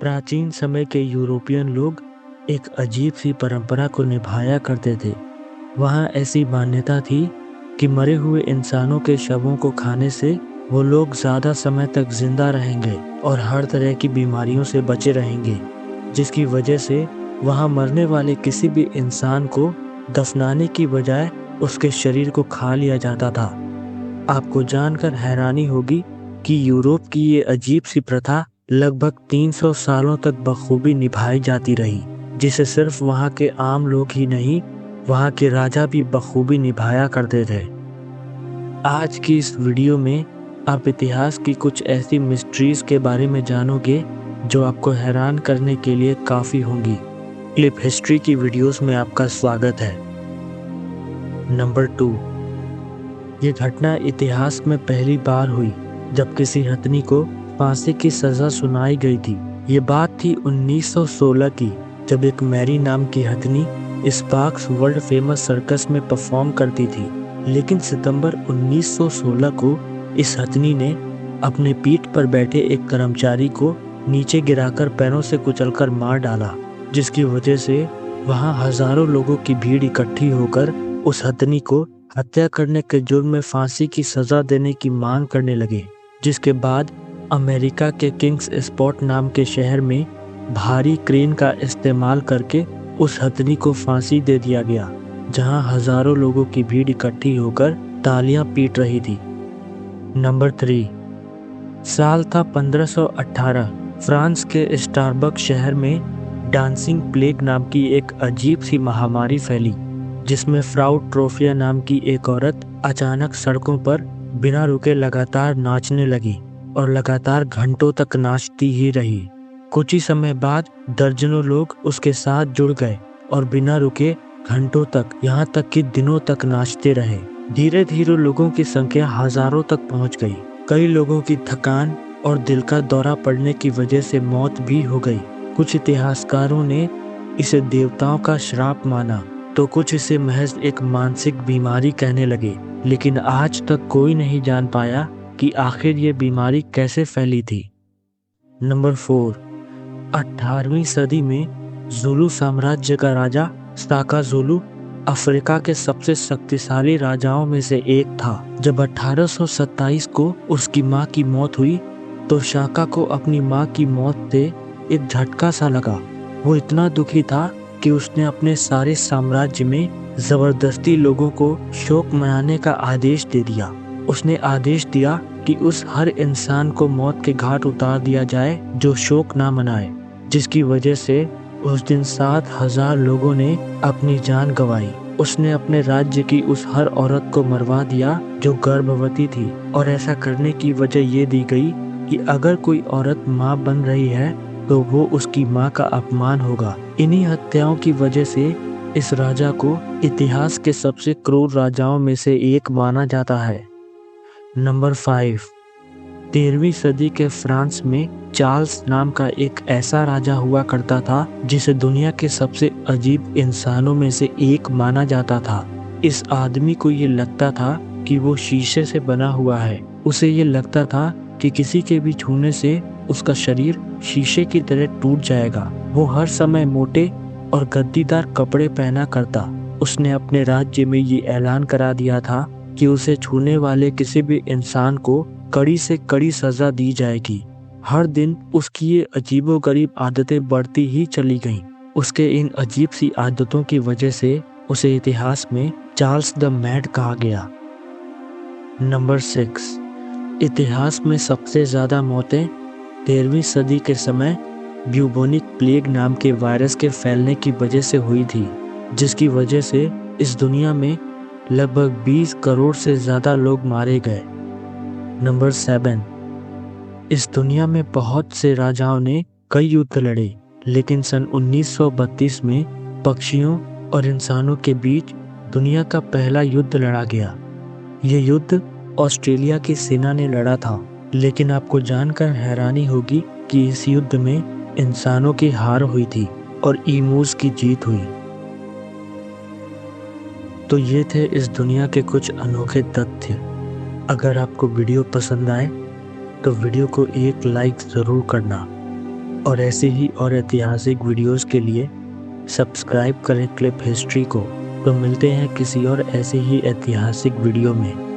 प्राचीन समय के यूरोपियन लोग एक अजीब सी परंपरा को निभाया करते थे। वहाँ ऐसी मान्यता थी कि मरे हुए इंसानों के शवों को खाने से वो लोग ज़्यादा समय तक जिंदा रहेंगे और हर तरह की बीमारियों से बचे रहेंगे, जिसकी वजह से वहाँ मरने वाले किसी भी इंसान को दफनाने की बजाय उसके शरीर को खा लिया जाता था। आपको जानकर हैरानी होगी कि यूरोप की ये अजीब सी प्रथा लगभग 300 सालों तक बखूबी निभाई जाती रही, जिसे सिर्फ वहाँ के आम लोग ही नहीं, वहाँ के राजा भी बखूबी निभाया करते थे। आज की इस वीडियो में आप इतिहास की कुछ ऐसी मिस्ट्रीज के बारे में जानोगे जो आपको हैरान करने के लिए काफ़ी होंगी। क्लिप हिस्ट्री की वीडियोस में आपका स्वागत है। नंबर 2, ये घटना इतिहास में पहली बार हुई जब किसी हथनी को फांसी की सज़ा सुनाई गई थी। ये बात थी 1916 की, जब एक मैरी नाम की हथनी स्पार्क्स वर्ल्ड फेमस सर्कस में परफॉर्म करती थी। लेकिन सितंबर 1916 को इस हथनी ने अपने पीठ पर बैठे एक कर्मचारी को नीचे गिराकर पैरों से कुचलकर मार डाला, जिसकी वजह से वहां हजारों लोगों की भीड़ इकट्ठी होकर उस हथनी को हत्या करने के जुर्म में फांसी की सजा देने की मांग करने लगे। जिसके बाद अमेरिका के किंग्स स्पॉट नाम के शहर में भारी क्रेन का इस्तेमाल करके उस हथनी को फांसी दे दिया गया, जहां हजारों लोगों की भीड़ इकट्ठी होकर तालियां पीट रही थी। नंबर 3, साल था 1518। फ्रांस के स्टारबक शहर में डांसिंग प्लेग नाम की एक अजीब सी महामारी फैली, जिसमें फ्राउ ट्रोफिया नाम की एक औरत अचानक सड़कों पर बिना रुके लगातार नाचने लगी और लगातार घंटों तक नाचती ही रही। कुछ ही समय बाद दर्जनों लोग उसके साथ जुड़ गए और बिना रुके घंटों तक, यहाँ तक कि दिनों तक नाचते रहे। धीरे धीरे लोगों की संख्या हजारों तक पहुंच गई। कई लोगों की थकान और दिल का दौरा पड़ने की वजह से मौत भी हो गई। कुछ इतिहासकारों ने इसे देवताओं का श्राप माना, तो कुछ इसे महज एक मानसिक बीमारी कहने लगे। लेकिन आज तक कोई नहीं जान पाया कि आखिर ये बीमारी कैसे फैली थी। नंबर 4, 18वीं सदी में ज़ुलू साम्राज्य का राजा साका ज़ुलू अफ्रीका के सबसे शक्तिशाली राजाओं में से एक था। जब 1827 को उसकी मां की मौत हुई तो साका को अपनी मां की मौत से एक झटका सा लगा। वो इतना दुखी था कि उसने अपने सारे साम्राज्य में जबरदस्ती लोगों को शोक मनाने का आदेश दे दिया। उसने आदेश दिया कि उस हर इंसान को मौत के घाट उतार दिया जाए जो शोक ना मनाए, जिसकी वजह से उस दिन 7,000 लोगों ने अपनी जान गंवाई। उसने अपने राज्य की उस हर औरत को मरवा दिया जो गर्भवती थी, और ऐसा करने की वजह ये दी गई कि अगर कोई औरत माँ बन रही है तो वो उसकी माँ का अपमान होगा। इन्हीं हत्याओं की वजह से इस राजा को इतिहास के सबसे क्रूर राजाओं में से एक माना जाता है। नंबर 5, 13वीं सदी के फ्रांस में चार्ल्स नाम का एक ऐसा राजा हुआ करता था जिसे दुनिया के सबसे अजीब इंसानों में से एक माना जाता था। इस आदमी को ये लगता था कि वो शीशे से बना हुआ है। उसे ये लगता था कि किसी के भी छूने से उसका शरीर शीशे की तरह टूट जाएगा। वो हर समय मोटे और गद्दीदार कपड़े पहना करता। उसने अपने राज्य में ये ऐलान करा दिया था कि उसे छूने वाले किसी भी इंसान को कड़ी से कड़ी सजा दी जाएगी। हर दिन उसकी ये अजीबोगरीब आदतें बढ़ती ही चली गईं। उसके इन अजीब सी आदतों की वजह से उसे इतिहास में चार्ल्स द मैड कहा गया। नंबर 6, इतिहास में सबसे ज़्यादा मौतें 13वीं सदी के समय ब्यूबोनिक प्लेग नाम के वायरस के फैलने की वजह से हुई थी, जिसकी वजह से इस दुनिया में लगभग 20 करोड़ से ज़्यादा लोग मारे गए। नंबर 7, इस दुनिया में बहुत से राजाओं ने कई युद्ध लड़े, लेकिन सन 1932 में पक्षियों और इंसानों के बीच दुनिया का पहला युद्ध लड़ा गया। ये युद्ध ऑस्ट्रेलिया की सेना ने लड़ा था, लेकिन आपको जानकर हैरानी होगी कि इस युद्ध में इंसानों की हार हुई थी और ईमूज की जीत हुई। तो ये थे इस दुनिया के कुछ अनोखे तथ्य। अगर आपको वीडियो पसंद आए तो वीडियो को एक लाइक ज़रूर करना। और ऐसे ही और ऐतिहासिक वीडियोस के लिए सब्सक्राइब करें क्लिप हिस्ट्री को। तो मिलते हैं किसी और ऐसे ही ऐतिहासिक वीडियो में।